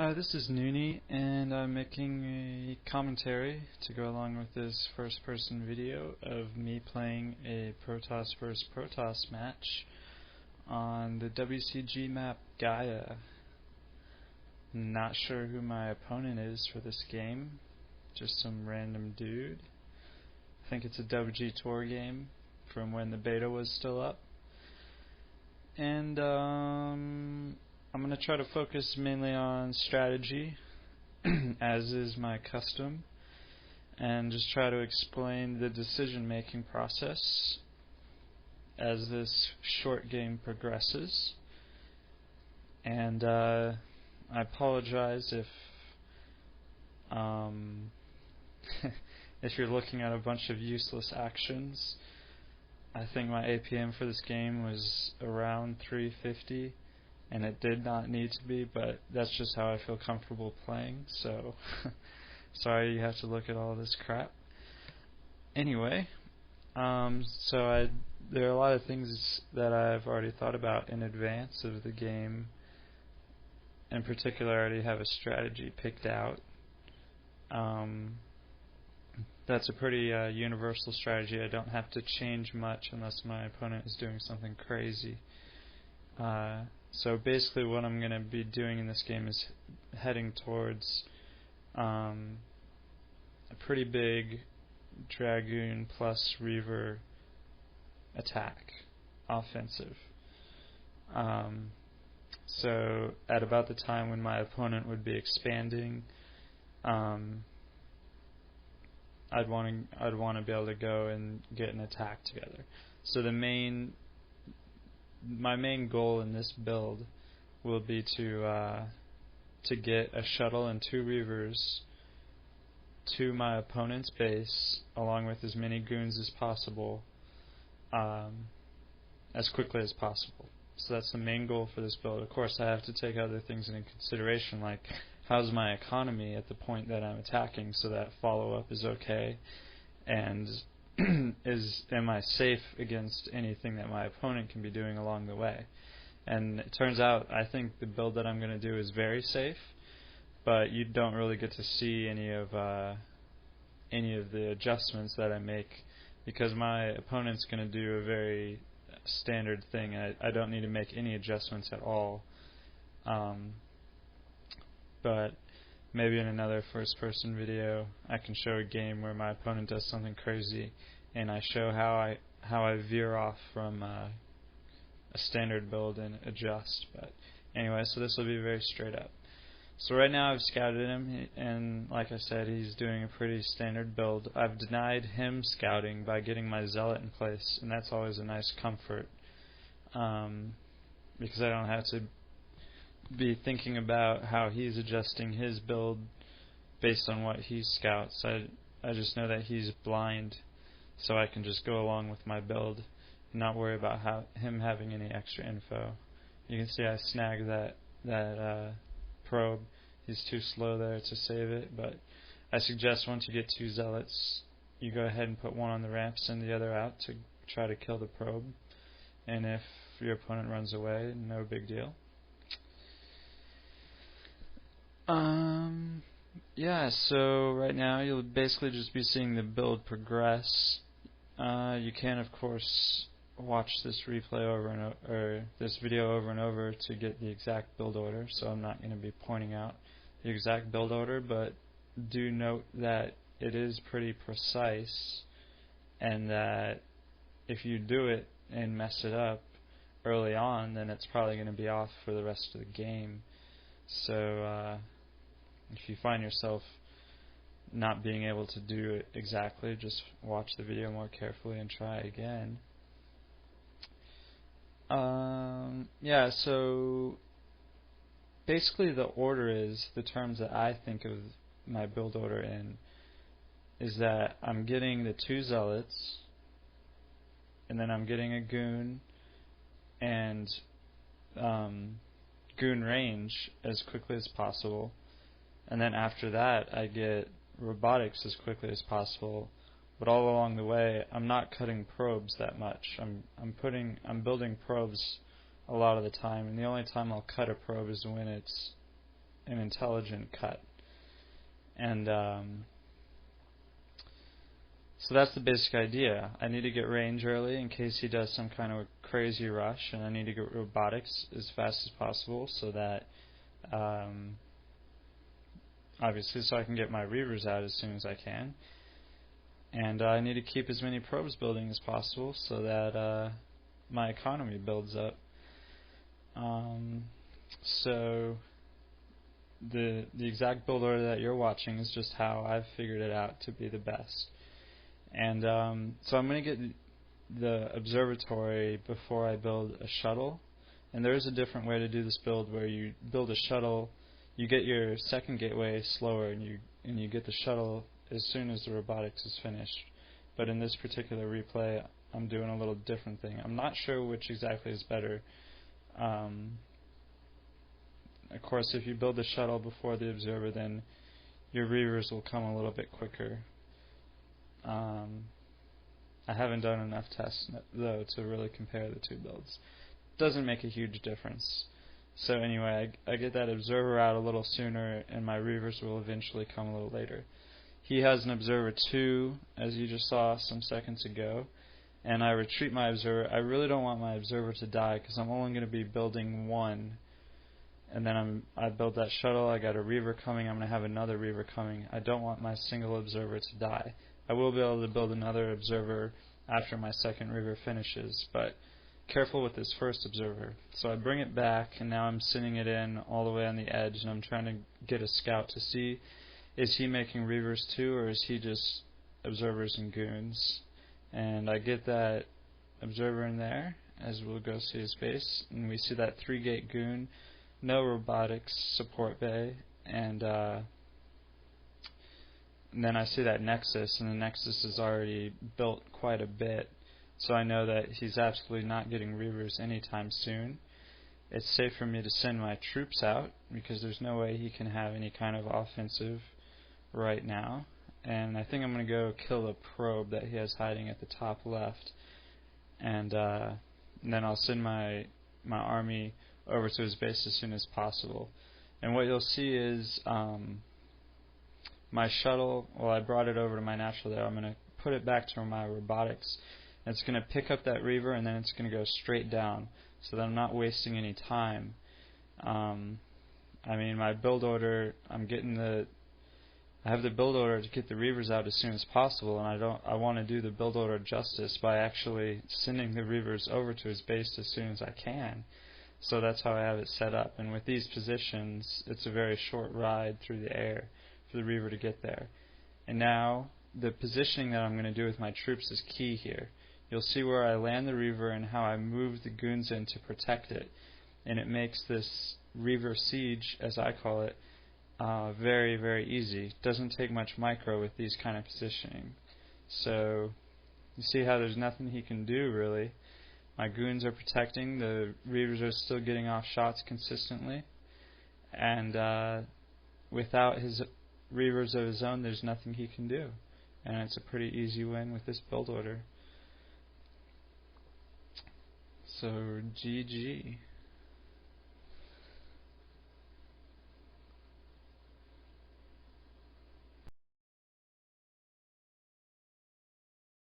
Hi, this is Noonie, and I'm making a commentary to go along with this first-person video of me playing a Protoss vs. Protoss match on the WCG map Gaia. Not sure who my opponent is for this game, just some random dude. I think it's a WG Tour game from when the beta was still up. And I'm going to try to focus mainly on strategy, as is my custom, and just try to explain the decision-making process as this short game progresses. And I apologize if if you're looking at a bunch of useless actions. I think my APM for this game was around 350. And it did not need to be, but that's just how I feel comfortable playing, so sorry you have to look at all this crap. Anyway, there are a lot of things that I've already thought about in advance of the game. In particular, I already have a strategy picked out. That's a pretty universal strategy. I don't have to change much unless my opponent is doing something crazy. So basically what I'm going to be doing in this game is heading towards a pretty big Dragoon plus Reaver attack, offensive. So at about the time when my opponent would be expanding, I'd want to be able to go and get an attack together. So my main goal in this build will be to get a shuttle and 2 Reavers to my opponent's base, along with as many goons as possible, as quickly as possible. So that's the main goal for this build. Of course, I have to take other things into consideration, like how's my economy at the point that I'm attacking, so that follow-up is okay, and am I safe against anything that my opponent can be doing along the way. And it turns out I think the build that I'm going to do is very safe, but you don't really get to see any of the adjustments that I make, because my opponent's going to do a very standard thing. I don't need to make any adjustments at all. But maybe in another first-person video I can show a game where my opponent does something crazy, and I show how I veer off from a standard build and adjust. But anyway, so this will be very straight up. So right now I've scouted him, and like I said, he's doing a pretty standard build. I've denied him scouting by getting my zealot in place, and that's always a nice comfort, because I don't have to be thinking about how he's adjusting his build based on what he scouts. I just know that he's blind, so I can just go along with my build and not worry about him having any extra info. You can see I snagged that probe. He's too slow there to save it, but I suggest once you get 2 zealots, you go ahead and put one on the ramp, send the other out to try to kill the probe, and if your opponent runs away, no big deal. Yeah, so right now you'll basically just be seeing the build progress. You can, of course, watch this replay or this video over and over to get the exact build order, so I'm not going to be pointing out the exact build order, but do note that it is pretty precise, and that if you do it and mess it up early on, then it's probably going to be off for the rest of the game. So if you find yourself not being able to do it exactly, just watch the video more carefully and try again. Yeah, so basically the order is, the terms that I think of my build order in, is that I'm getting the 2 zealots, and then I'm getting a goon and goon range as quickly as possible, and then after that I get robotics as quickly as possible. But all along the way, I'm not cutting probes that much. I'm building probes a lot of the time, and the only time I'll cut a probe is when it's an intelligent cut. And so that's the basic idea. I need to get range early in case he does some kind of crazy rush, and I need to get robotics as fast as possible so that obviously so I can get my Reavers out as soon as I can. And I need to keep as many probes building as possible so that my economy builds up. So the exact build order that you're watching is just how I've figured it out to be the best. And so I'm going to get the observatory before I build a shuttle. And there is a different way to do this build where you build a shuttle, you get your second gateway slower, and you get the shuttle as soon as the robotics is finished. But in this particular replay, I'm doing a little different thing. I'm not sure which exactly is better. Of course, if you build the shuttle before the observer, then your Reavers will come a little bit quicker. I haven't done enough tests, though, to really compare the two builds. Doesn't make a huge difference. So anyway, I get that observer out a little sooner, and my Reavers will eventually come a little later. He has an observer 2, as you just saw some seconds ago, and I retreat my observer. I really don't want my observer to die because I'm only going to be building 1. And then I build that shuttle, I got a Reaver coming, I'm going to have another Reaver coming. I don't want my single observer to die. I will be able to build another observer after my second Reaver finishes, but careful with this first observer. So I bring it back, and now I'm sending it in all the way on the edge, and I'm trying to get a scout to see, is he making Reavers too, or is he just observers and goons? And I get that observer in there, as we'll go see his base, and we see that 3-gate goon, no robotics support bay, and then I see that nexus, and the nexus is already built quite a bit, so I know that he's absolutely not getting Reavers anytime soon. It's safe for me to send my troops out, because there's no way he can have any kind of offensive right now. And I think I'm going to go kill the probe that he has hiding at the top left, and then I'll send my army over to his base as soon as possible. And what you'll see is my shuttle, well, I brought it over to my natural there. I'm going to put it back to my robotics. And it's going to pick up that Reaver, and then it's going to go straight down so that I'm not wasting any time. I mean, my build order, I have the build order to get the Reavers out as soon as possible, and I want to do the build order justice by actually sending the Reavers over to his base as soon as I can. So that's how I have it set up. And with these positions, it's a very short ride through the air for the Reaver to get there. And now, the positioning that I'm going to do with my troops is key here. You'll see where I land the Reaver and how I move the goons in to protect it. And it makes this Reaver siege, as I call it, very, very easy. Doesn't take much micro with these kind of positioning. So, you see how there's nothing he can do, really. My goons are protecting, the Reavers are still getting off shots consistently, and without his Reavers of his own, there's nothing he can do. And it's a pretty easy win with this build order. So, GG.